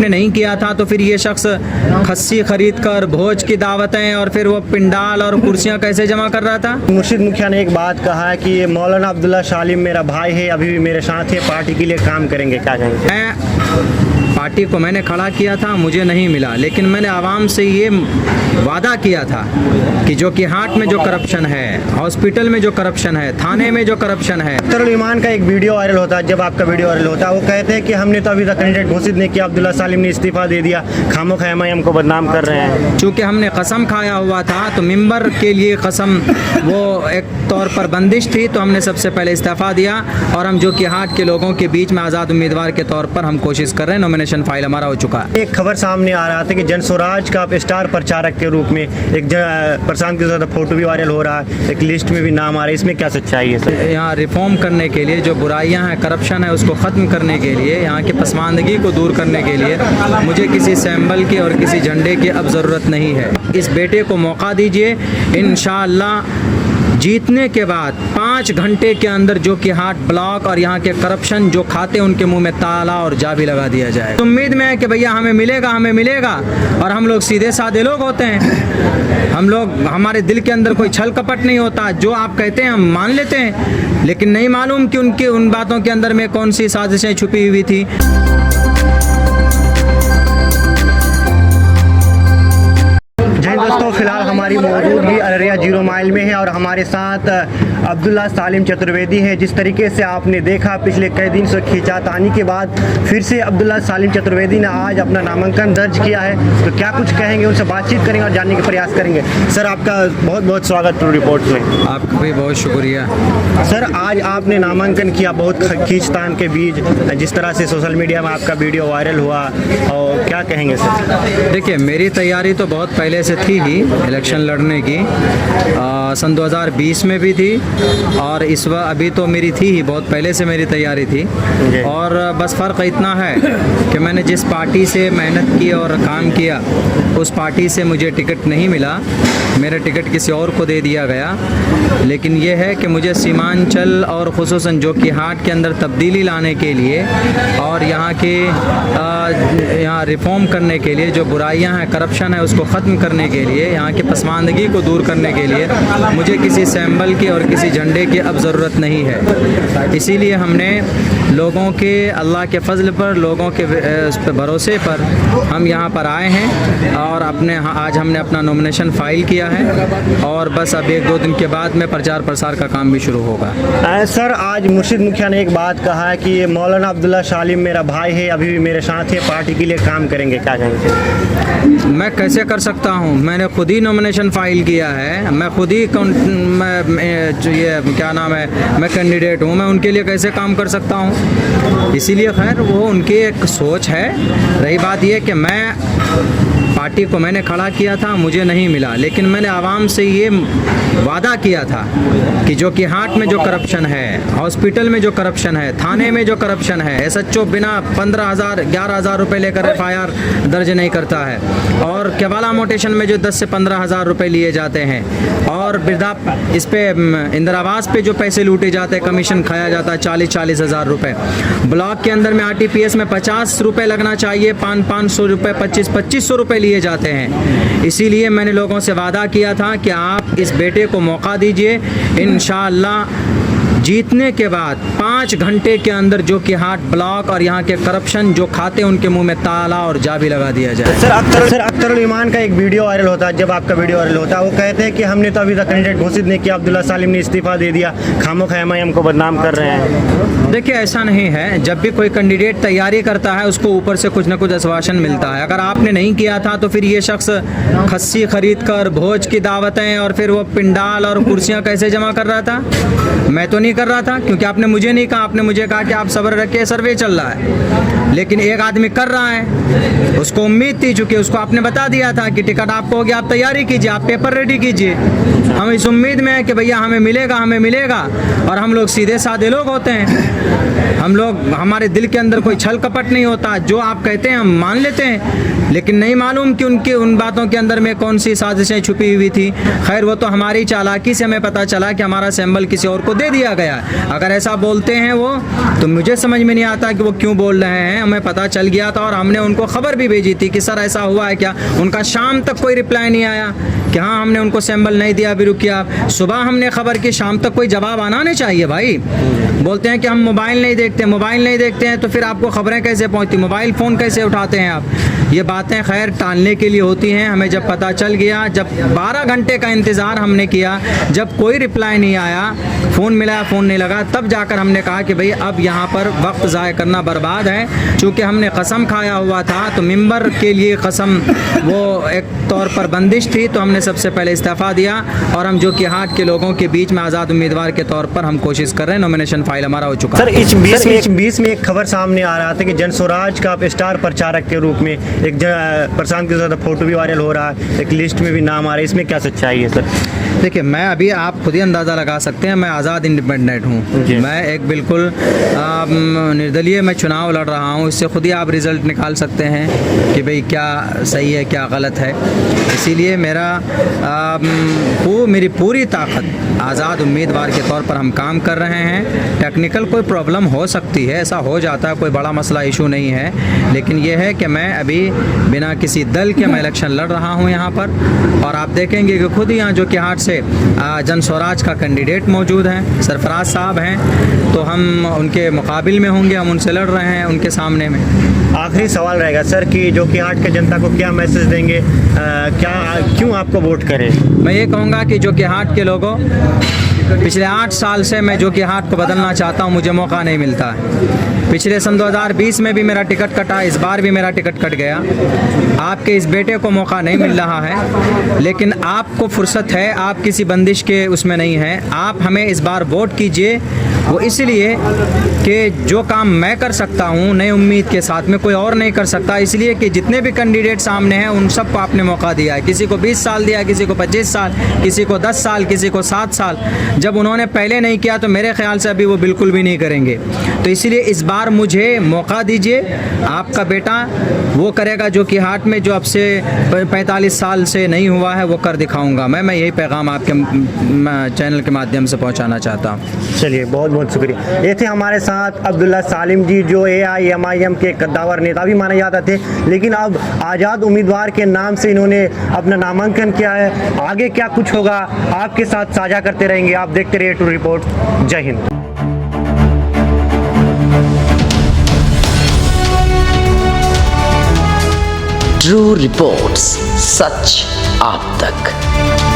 आपने नहीं किया था तो फिर ये शख्स खस्सी खरीद कर भोज की दावतें और फिर वो पिंडाल और कुर्सियाँ कैसे जमा कर रहा था? मुर्शिद मुखिया ने एक बात कहा है कि ये मौलाना अब्दुल्ला सालिम मेरा भाई है, अभी भी मेरे साथ है, पार्टी के लिए काम करेंगे, क्या कहेंगे? पार्टी को मैंने खड़ा किया था, मुझे नहीं मिला, लेकिन मैंने आवाम से ये वादा किया था कि जो कि हाट में जो करप्शन है, हॉस्पिटल में जो करप्शन है, थाने में जो करप्शन है। अख्तर ईमान का एक वीडियो वायरल होता है, जब आपका वीडियो वायरल होता है वो कहते हैं कि हमने तो अभी तक कैंडिडेट घोषित नहीं किया, अब्दुल्ला सालिम ने इस्तीफा दे दिया, खामोखा एमआईएम को बदनाम कर रहे हैं। चूँकि हमने कसम खाया हुआ था तो मिंबर के लिए कसम वो एक तौर पर बंदिश थी, तो हमने सबसे पहले इस्तीफा दिया और हम जो कि हाट के लोगों के बीच में आज़ाद उम्मीदवार के तौर पर हम कोशिश कर रहे हैं। नॉमिनेशन फाइल हमारा हो चुका है। एक खबर सामने आ रहा था कि जन स्वराज का आप स्टार प्रचारक के रूप में एक प्रशांत के साथ फोटो भी वायरल हो रहा है, एक लिस्ट में भी नाम आ रहा है, इसमें क्या सच्चाई है सर? यहाँ रिफॉर्म करने के लिए जो बुराइयां हैं, करप्शन है, उसको ख़त्म करने के लिए, यहाँ की पसमानदगी को दूर करने के लिए मुझे किसी सैम्बल की और किसी झंडे की अब ज़रूरत नहीं है। इस बेटे को मौका दीजिए, इंशाअल्लाह जीतने के बाद 5 घंटे के अंदर जो कि हाट ब्लॉक और यहाँ के करप्शन जो खाते उनके मुंह में ताला और जा भी लगा दिया जाए। उम्मीद में है कि भैया हमें मिलेगा और हम लोग सीधे साधे लोग होते हैं, हम लोग, हमारे दिल के अंदर कोई छल कपट नहीं होता, जो आप कहते हैं हम मान लेते हैं, लेकिन नहीं मालूम कि उनकी उन बातों के अंदर में कौन सी साजिशें छुपी हुई थी। दोस्तों फिलहाल हमारी मौजूदगी अररिया 0 माइल में है और हमारे साथ अब्दुल्ला सालिम चतुर्वेदी है। जिस तरीके से आपने देखा पिछले कई दिन से खींचातानी के बाद फिर से अब्दुल्ला सालिम चतुर्वेदी ने आज अपना नामांकन दर्ज किया है, तो क्या कुछ कहेंगे, उनसे बातचीत करेंगे और जानने का प्रयास करेंगे। सर आपका बहुत बहुत स्वागत टू रिपोर्ट में। आपका भी बहुत शुक्रिया। सर आज आपने नामांकन किया बहुत खींचतान के बीच, जिस तरह से सोशल मीडिया में आपका वीडियो वायरल हुआ, और क्या कहेंगे सर? देखिए मेरी तैयारी तो बहुत पहले से थी ही इलेक्शन लड़ने की, सन 2020 में भी थी और अभी तो मेरी थी ही, बहुत पहले से मेरी तैयारी थी। और बस फ़र्क इतना है कि मैंने जिस पार्टी से मेहनत की और काम किया उस पार्टी से मुझे टिकट नहीं मिला, मेरा टिकट किसी और को दे दिया गया। लेकिन ये है कि मुझे सीमांचल और ख़ुसूसन जो कि हाट के अंदर तब्दीली लाने के लिए और यहाँ रिफॉर्म करने के लिए, जो बुराइयां हैं, करप्शन है, उसको ख़त्म करने के लिए, यहाँ की पसमानदगी को दूर करने के लिए मुझे किसी सैम्बल की और किसी झंडे की अब ज़रूरत नहीं है। इसीलिए हमने लोगों के, अल्लाह के फजल पर, लोगों के उस पर भरोसे पर हम यहाँ पर आए हैं और आज हमने अपना नॉमिनेशन फाइल किया है और बस अब 1-2 दिन के बाद में प्रचार प्रसार का काम भी शुरू होगा। सर आज मुर्शिद मुखिया ने एक बात कहा है कि ये मौलाना अब्दुल्ला सालिम मेरा भाई है, अभी भी मेरे साथ है, पार्टी के लिए काम करेंगे, क्या कहेंगे? मैं कैसे कर सकता हूँ? मैंने खुद ही नॉमिनेशन फाइल किया है, मैं खुद ही मैं कैंडिडेट हूँ, मैं उनके लिए कैसे काम कर सकता हूँ? इसीलिए खैर वो उनकी एक सोच है। रही बात ये कि मैं पार्टी को मैंने खड़ा किया था, मुझे नहीं मिला, लेकिन मैंने आवाम से ये वादा किया था कि जो कि हाट में जो करप्शन है, हॉस्पिटल में जो करप्शन है, थाने में जो करप्शन है, एसएचओ बिना 15,000-11,000 रुपये लेकर एफआईआर दर्ज नहीं करता है और केवाला मोटेशन में जो 10 से 15,000 रुपये लिए जाते हैं और वृद्धा इस पे इंदिरा आवास पे जो पैसे लूटे जाते हैं, कमीशन खाया जाता है 40-40 हज़ार रुपये। ब्लॉक के अंदर में आरटीपीएस में 50 रुपये लगना चाहिए, 500 रुपये, 2500 रुपये लिए जाते हैं। इसीलिए मैंने लोगों से वादा किया था कि आप इस बेटे को मौका दीजिए, इंशाअल्लाह जीतने के बाद 5 घंटे के अंदर जो कि हाट ब्लॉक और यहाँ के करप्शन जो खाते उनके मुंह में ताला और जा भी लगा दिया जाए। सर अख्तर ईमान का एक वीडियो वायरल होता है, जब आपका वीडियो वायरल होता है वो कहते हैं कि हमने तो अभी तक कैंडिडेट घोषित नहीं किया, अब्दुल्ला सालिम ने इस्तीफा दे दिया, खामोखा एमआईएम को बदनाम कर रहे हैं। देखिए ऐसा नहीं है, जब भी कोई कैंडिडेट तैयारी करता है उसको ऊपर से कुछ ना कुछ आश्वासन मिलता है। अगर आपने नहीं किया था तो फिर ये शख्स खस्सी खरीद कर भोज की दावतें और फिर वो पिंडाल और कुर्सियाँ कैसे जमा कर रहा था? मैं तो नहीं कर रहा था, क्योंकि आपने मुझे नहीं कहा, आपने मुझे कहा कि आप सब्र रखिए, सर्वे चल रहा है। लेकिन एक आदमी कर रहा है, उसको उम्मीद थी, चूँकि उसको आपने बता दिया था कि टिकट आपको हो गया, आप तैयारी कीजिए, आप पेपर रेडी कीजिए। हम इस उम्मीद में है कि भैया हमें मिलेगा और हम लोग सीधे साधे लोग होते हैं, हम लोग, हमारे दिल के अंदर कोई छल कपट नहीं होता, जो आप कहते हैं हम मान लेते हैं, लेकिन नहीं मालूम कि उनकी उन बातों के अंदर में कौन सी साजिशें छुपी हुई थी। खैर वो तो हमारी चालाकी से हमें पता चला कि हमारा सैंबल किसी और को दे दिया गया। गया है। अगर ऐसा बोलते हैं वो, तो मुझे समझ में नहीं आता कि वो क्यों बोल रहे हैं। हमें पता चल गया था और हमने उनको खबर भी भेजी थी कि सर ऐसा हुआ है क्या। उनका शाम तक कोई रिप्लाई नहीं आया कि हाँ हमने उनको सैंपल नहीं दिया, अभी रुकिए आप। सुबह हमने खबर की, शाम तक कोई जवाब आना नहीं चाहिए भाई। बोलते हैं कि हम मोबाइल नहीं देखते, मोबाइल नहीं देखते हैं तो फिर आपको खबरें कैसे पहुंचती, मोबाइल फ़ोन कैसे उठाते हैं आप। ये बातें खैर टालने के लिए होती हैं। हमें जब पता चल गया, जब 12 घंटे का इंतज़ार हमने किया, जब कोई रिप्लाई नहीं आया, फ़ोन मिलाया फ़ोन नहीं लगा, तब जाकर हमने कहा कि भाई अब यहाँ पर वक्त ज़ाय करना बर्बाद है। चूँकि हमने कसम खाया हुआ था तो मेंबर के लिए कसम वो एक तौर पर बंदिश थी, तो हमने सबसे पहले इस्तीफ़ा दिया और हम जोकीहाट के लोगों के बीच में आज़ाद उम्मीदवार के तौर पर हम कोशिश कर रहे हैं। नॉमिनेशन फाइल हमारा हो चुका है। सर इस बीच में एक खबर सामने आ रहा था कि जन स्वराज का आप स्टार प्रचारक के रूप में एक प्रशांत के साथ फोटो भी वायरल हो रहा है, एक लिस्ट में भी नाम आ रहा है, इसमें क्या सच्चाई है सर? देखिए, मैं अभी आप खुद ही अंदाज़ा लगा सकते हैं, मैं आज़ाद इंडिपेंडेंट हूँ। मैं एक बिल्कुल निर्दलीय मैं चुनाव लड़ रहा हूँ। इससे खुद ही आप रिज़ल्ट निकाल सकते हैं कि भाई क्या सही है क्या गलत है। इसीलिए मेरी पूरी ताकत आज़ाद उम्मीदवार के तौर पर हम काम कर रहे हैं। टेक्निकल कोई प्रॉब्लम हो सकती है, ऐसा हो जाता है, कोई बड़ा मसला इशू नहीं है। लेकिन यह है कि मैं अभी बिना किसी दल के मैं इलेक्शन लड़ रहा हूँ यहाँ पर। और आप देखेंगे कि खुद यहाँ जोकीहाट से जन स्वराज का कैंडिडेट मौजूद हैं, सरफराज साहब हैं, तो हम उनके मुकाबिल में होंगे, हम उनसे लड़ रहे हैं उनके सामने में। आखिरी सवाल रहेगा सर कि जोकीहाट के जनता को क्या मैसेज देंगे, क्यों आपको वोट करें? मैं ये कहूँगा कि जोकीहाट के लोगों, पिछले 8 साल से मैं जोकीहाट को बदलना चाहता हूँ, मुझे मौका नहीं मिलता है। पिछले सन 2020 में भी मेरा टिकट कटा, इस बार भी मेरा टिकट कट गया। आपके इस बेटे को मौका नहीं मिल रहा है, लेकिन आपको फुर्सत है, आप किसी बंदिश के उसमें नहीं हैं। आप हमें इस बार वोट कीजिए, वो इसलिए कि जो काम मैं कर सकता हूँ नई उम्मीद के साथ में कोई और नहीं कर सकता। इसलिए कि जितने भी कैंडिडेट सामने हैं उन सबको आपने मौका दिया है। किसी को 20 साल दिया, किसी को 25 साल, किसी को 10 साल, किसी को 7 साल। जब उन्होंने पहले नहीं किया तो मेरे ख्याल से अभी वो बिल्कुल भी नहीं करेंगे। तो इसलिए इस बार मुझे मौका दीजिए। आपका बेटा वो करेगा जोकीहाट में जो अब से 45 साल से नहीं हुआ है, वो कर दिखाऊंगा मैं यही पैगाम आपके चैनल के माध्यम से पहुंचाना चाहता हूं। चलिए, बहुत बहुत शुक्रिया। ये थे हमारे साथ अब्दुल्ला सालिम जी, जो AIMIM के कद्दावर नेता भी माने जाते थे, लेकिन अब आज़ाद उम्मीदवार के नाम से इन्होंने अपना नामांकन किया है। आगे क्या कुछ होगा आपके साथ साझा करते रहेंगे। आप देखते रहिए टू रिपोर्ट। जय हिंद। ट्रू रिपोर्ट्स, सच आप तक।